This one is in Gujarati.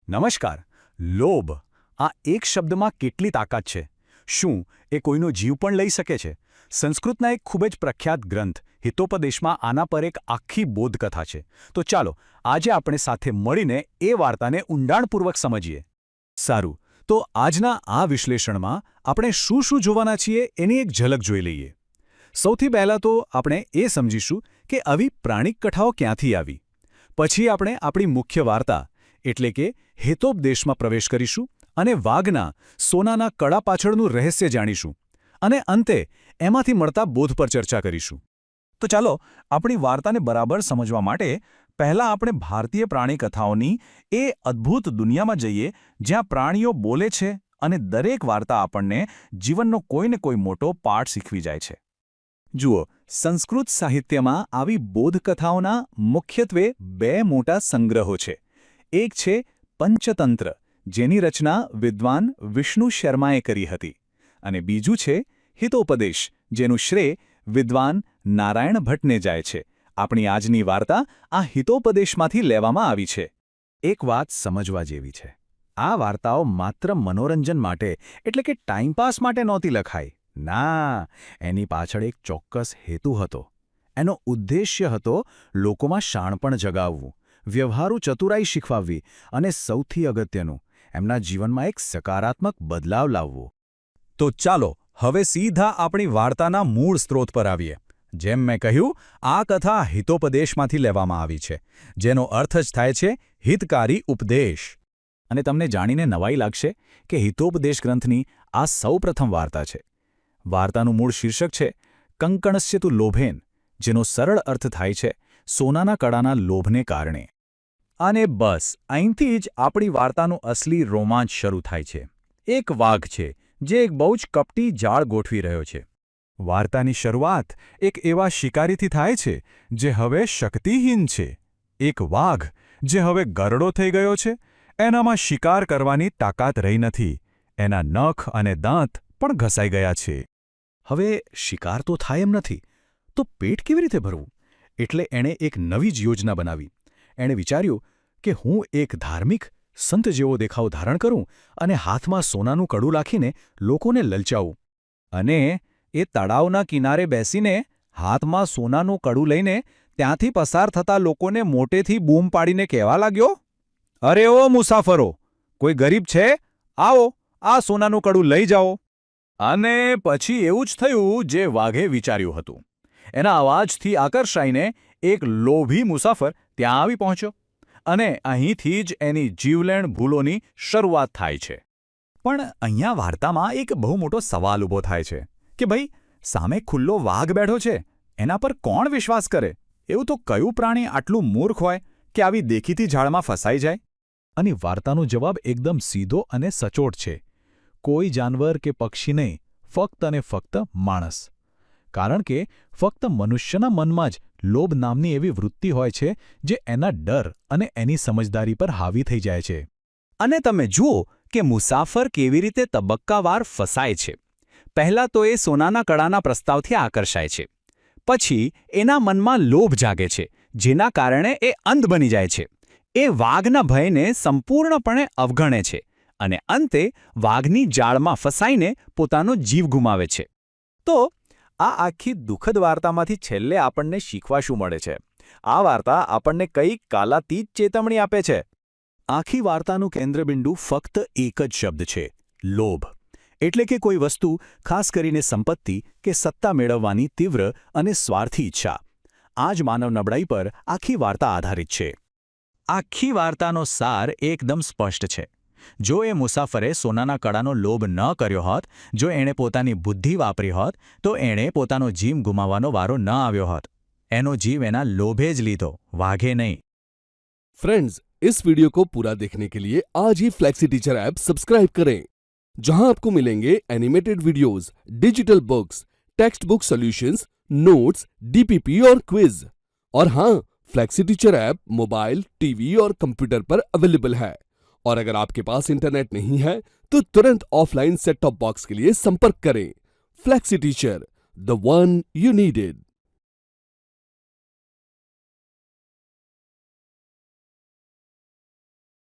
નમસ્કાર. લોભ આ એક શબ્દમાં કેટલી તાકાત છે. શું એ કોઈનો જીવ પણ લઈ શકે છે? સંસ્કૃતના એક ખૂબ જ પ્રખ્યાત ગ્રંથ હિતોપદેશમાં આના પર એક આખી બોધકથા છે. તો ચાલો આજે આપણે સાથે મળીને એ વાર્તાને ઊંડાણપૂર્વક સમજીએ. સારું, તો આજના આ વિશ્લેષણમાં આપણે શું શું જોવાના છીએ એની એક ઝલક જોઈ લઈએ. સૌથી પહેલાં તો આપણે એ સમજીશું કે આવી પ્રાણિક કથાઓ ક્યાંથી આવી. પછી આપણે આપણી મુખ્ય વાર્તા એટલે કે હિતોપદેશમાં પ્રવેશ કરીશું અને વાઘના સોનાના કડા પાછળનું રહસ્ય જાણીશું અને અંતે એમાંથી મળતા બોધ પર ચર્ચા કરીશું. તો ચાલો આપણી વાર્તાને બરાબર સમજવા માટે પહેલાં આપણે ભારતીય પ્રાણી કથાઓની એ અદ્ભુત દુનિયામાં જઈએ જ્યાં પ્રાણીઓ બોલે છે અને દરેક વાર્તા આપણને જીવનનો કોઈને કોઈ મોટો પાઠ શીખવી જાય છે. જુઓ, સંસ્કૃત સાહિત્યમાં આવી બોધકથાઓના મુખ્યત્વે બે મોટા સંગ્રહો છે. એક છે પંચતંત્ર, જેની રચના વિદ્વાન વિષ્ણુ શર્માએ કરી હતી, અને બીજું છે હિતોપદેશ, જેનું શ્રેય વિદ્વાન નારાયણ ભટ્ટને જાય છે. આપણી આજની વાર્તા આ હિતોપદેશમાંથી લેવામાં આવી છે. એક વાત સમજવા જેવી છે. આ વાર્તાઓ માત્ર મનોરંજન માટે એટલે કે ટાઈમપાસ માટે નહોતી લખાઈ. ના, એની પાછળ એક ચોક્કસ હેતુ હતો. એનો ઉદ્દેશ્ય હતો લોકોમાં શાણપણ જગાવવું, વ્યવહારુ ચતુરાઈ શીખવાવવી અને સૌથી અગત્યનું, એમના જીવનમાં એક સકારાત્મક બદલાવ લાવવો. તો ચાલો હવે સીધા આપણી વાર્તાના મૂળ સ્ત્રોત પર આવીએ. જેમ મેં કહ્યું, આ કથા હિતોપદેશમાંથી લેવામાં આવી છે, જેનો અર્થ જ થાય છે હિતકારી ઉપદેશ. અને તમને જાણીને નવાઈ લાગશે કે હિતોપદેશ ગ્રંથની આ સૌપ્રથમ વાર્તા છે. વાર્તાનું મૂળ શીર્ષક છે કંકણસ્યતુ લોભેન, જેનો સરળ અર્થ થાય છે સોનાના કડાના લોભને કારણે. અને બસ અહીંથી જ આપણી વાર્તાનું અસલી રોમાંચ શરૂ થાય છે. એક વાઘ છે જે એક બહુ જ કપટી જાળ ગોઠવી રહ્યો છે. વાર્તાની શરૂઆત એક એવા શિકારીથી થાય છે જે હવે શક્તિહીન છે. એક વાઘ જે હવે ગરડો થઈ ગયો છે. એનામાં શિકાર કરવાની તાકાત રહી નથી. એના નખ અને દાંત પણ ઘસાઈ ગયા છે. હવે શિકાર તો થાય એમ નથી, તો પેટ કેવી રીતે ભરવું? એટલે એણે એક નવી જ યોજના બનાવી. એણે વિચાર્યું કે હું એક ધાર્મિક સંત જેવો દેખાવ ધારણ કરું અને હાથમાં સોનાનું કડું રાખીને લોકોને લલચાવું. અને એ તળાવના કિનારે બેસીને હાથમાં સોનાનું કડું લઈને ત્યાંથી પસાર થતા લોકોને મોટેથી બૂમ પાડીને કહેવા લાગ્યો, અરે ઓ મુસાફરો, કોઈ ગરીબ છે? આવો, આ સોનાનું કડું લઈ જાઓ. અને પછી એવું જ થયું જે વાઘે વિચાર્યું હતું. એના અવાજથી આકર્ષાઈને એક લોભી મુસાફર ત્યાં આવી પહોંચ્યો અને અહીંથી જ એની જીવલેણ ભૂલોની શરૂઆત થાય છે. પણ અહીંયા વાર્તામાં એક બહુ મોટો સવાલ ઊભો થાય છે કે ભાઈ, સામે ખુલ્લો વાઘ બેઠો છે, એના પર કોણ વિશ્વાસ કરે? એવું તો કયું પ્રાણી આટલું મૂર્ખ હોય કે આવી દેખીતી ઝાડમાં ફસાઈ જાય? અને વાર્તાનો જવાબ એકદમ સીધો અને સચોટ છે. કોઈ જાનવર કે પક્ષી નહીં, ફક્ત અને ફક્ત માણસ. કારણ કે ફક્ત મનુષ્યના મનમાં જ લોભ નામની એવી વૃત્તિ હોય છે જે એના ડર અને એની સમજદારી પર હાવી થઈ જાય છે. અને તમે જુઓ કે મુસાફર કેવી રીતે તબક્કાવાર ફસાય છે. પહેલાં તો એ સોનાના કડાના પ્રસ્તાવથી આકર્ષાય છે. પછી એના મનમાં લોભ જાગે છે, જેના કારણે એ અંધ બની જાય છે. એ વાઘના ભયને સંપૂર્ણપણે અવગણે છે અને અંતે વાઘની જાળમાં ફસાઈને પોતાનો જીવ ગુમાવે છે. તો આ આખી દુઃખદ વાર્તામાંથી છેલ્લે આપણને શીખવા શું મળે છે? આ વાર્તા આપણને કઈ કાલાતીત ચેતવણી આપે છે. આખી વાર્તાનું કેન્દ્રબિંદુ ફક્ત એક જ શબ્દ છે, લોભ. એટલે કે કોઈ વસ્તુ, ખાસ કરીને સંપત્તિ કે સત્તા મેળવવાની તીવ્ર અને સ્વાર્થી ઈચ્છા. આ જ માનવ નબળાઈ પર આખી વાર્તા આધારિત છે. આખી વાર્તાનો સાર એકદમ સ્પષ્ટ છે. જો એ મુસાફરે સોનાના કડાનો લોભ ન કર્યો હોત, જો એણે પોતાની બુદ્ધિ વાપરી હોત, તો એણે પોતાનો જીવ ગુમાવવાનો વારો ન આવ્યો હોત. એનો જીવ એના લોભે જ લીધો, વાઘે નહીં. फ्रेंड्स, इस वीडियो को पूरा देखने के लिए आज ही फ्लेक्सी टीचर ऐप सब्सक्राइब करें, जहां आपको मिलेंगे animated videos, digital books, text book solutions, notes, DPP और क्विज. और हाँ, flexi teacher app mobile, TV और कंप्यूटर पर अवेलेबल है. और अगर आपके पास इंटरनेट नहीं है तो तुरंत ऑफलाइन सेट टॉप बॉक्स के लिए संपर्क करें. Flexi teacher, the one you needed.